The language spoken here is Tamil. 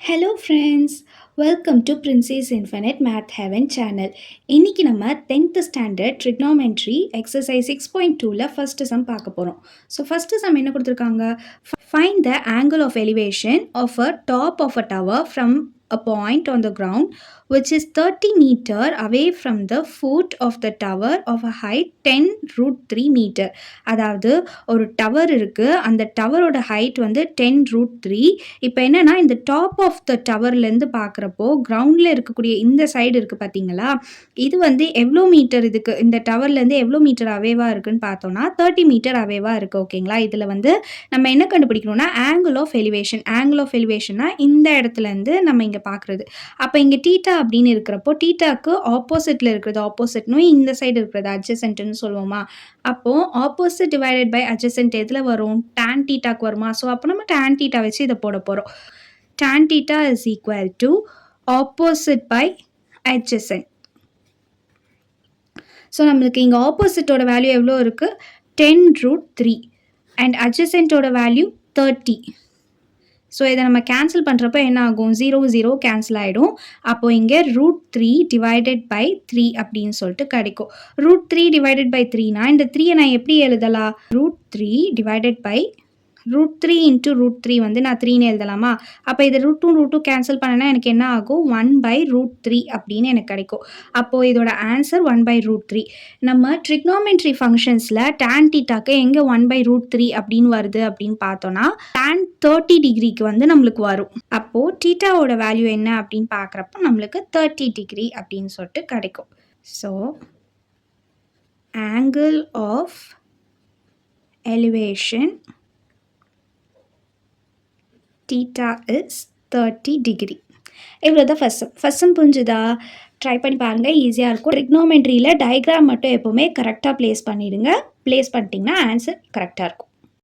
Hello friends, welcome to princess infinite math heaven channel. இன்றைக்கி நம்ம 10th ஸ்டாண்டர்ட் ட்ரிக்னாமெட்ரி எக்ஸசைஸ் 6.2ல் ஃபஸ்ட்டு சம் பார்க்க போகிறோம். ஸோ ஃபஸ்ட்டு சம் என்ன கொடுத்துருக்காங்க? Find the angle of elevation of a top of a tower from a point on the ground which is 30 meter away from the foot of the tower of a height 10√3 meter. அதாவது ஒரு டவர் இருக்குது, அந்த டவரோட ஹைட் வந்து 10√3. இப்போ என்னென்னா இந்த டாப் ஆஃப் த டவர்லேருந்து பார்க்குறப்போ கிரவுண்டில் இருக்கக்கூடிய இந்த சைடு இருக்குது பார்த்தீங்களா, இது வந்து எவ்வளோ மீட்டர், இதுக்கு இந்த டவர்லேருந்து எவ்வளோ மீட்டர் அவேவாக இருக்குதுன்னு பார்த்தோன்னா 30 மீட்டர் அவேவாக இருக்குது. ஓகேங்களா, இதில் வந்து நம்ம என்ன கண்டுபிடிக்கணும்னா angle of elevation. Angle of எலிவேஷன்னா இந்த இடத்துலேருந்து நம்ம இங்கே பார்க்குறது. அப்போ இங்கே டீட்டா அப்படின்னு இருக்கிறப்போ டீட்டாக்கு ஆப்போசிட்டில் இருக்கிறது ஆப்போசிட்னும் இந்த சைடு இருக்கிறது அட்ஜசென்ட்னு சொல்லுவோமா. அப்போது ஆப்போசிட் டிவைடட் பை அட்ஜசென்ட் எதில் வரும்? டேன் டீட்டாக்கு வருமா. ஸோ அப்போ நம்ம டேன் டீட்டா வச்சு இதை போட போகிறோம். Tan theta is equal to opposite by adjacent. So நம்மளுக்கு இங்கே ஆப்போசிட்டோட வேல்யூ எவ்வளோ இருக்குது? 10√3 அண்ட் அட்ஜசென்ட்டோட வேல்யூ 30. ஸோ இதை நம்ம கேன்சல் பண்ணுறப்ப என்ன ஆகும்? 0 0 கேன்சல் ஆகிடும். அப்போது இங்கே √3 டிவைடட் பை 3 அப்படின்னு சொல்லிட்டு கிடைக்கும். √3 டிவைடட் பை 3னா இந்த 3யை நான் எப்படி எழுதலாம்? √3 டிவைடட் பை √3 இன்ட்டு √3 வந்து நான் 3ன்னு எழுதலாமா? அப்போ இதை √2 √2 கேன்சல் பண்ணனா எனக்கு என்ன ஆகும்? 1/√3 அப்படின்னு எனக்கு கிடைக்கும். அப்போது இதோட ஆன்சர் 1/√3. நம்ம ட்ரிக்னாமெட்ரி ஃபங்க்ஷன்ஸில் டேன் டீட்டாக்கு எங்கே 1/√3 அப்படின்னு வருது அப்படின்னு பார்த்தோன்னா டேன் 30 டிகிரிக்கு வந்து நம்மளுக்கு வரும். அப்போது டீட்டாவோட வேல்யூ என்ன அப்படின்னு பார்க்குறப்போ நம்மளுக்கு 30 டிகிரி அப்படின்னு சொல்லிட்டு கிடைக்கும். So angle of elevation theta is 30 degree. இவ்வளோ தான் ஃபஸ்ட் சம் புரிஞ்சுதா? ட்ரை பண்ணி பாருங்கள், ஈஸியாக இருக்கும். ட்ரிக்னாமெட்ரியில் டயக்ராம் மட்டும் எப்போவுமே கரெக்டாக ப்ளேஸ் பண்ணிவிடுங்க. ப்ளேஸ் பண்ணிட்டீங்கன்னா ஆன்சர் கரெக்டாக இருக்கும்.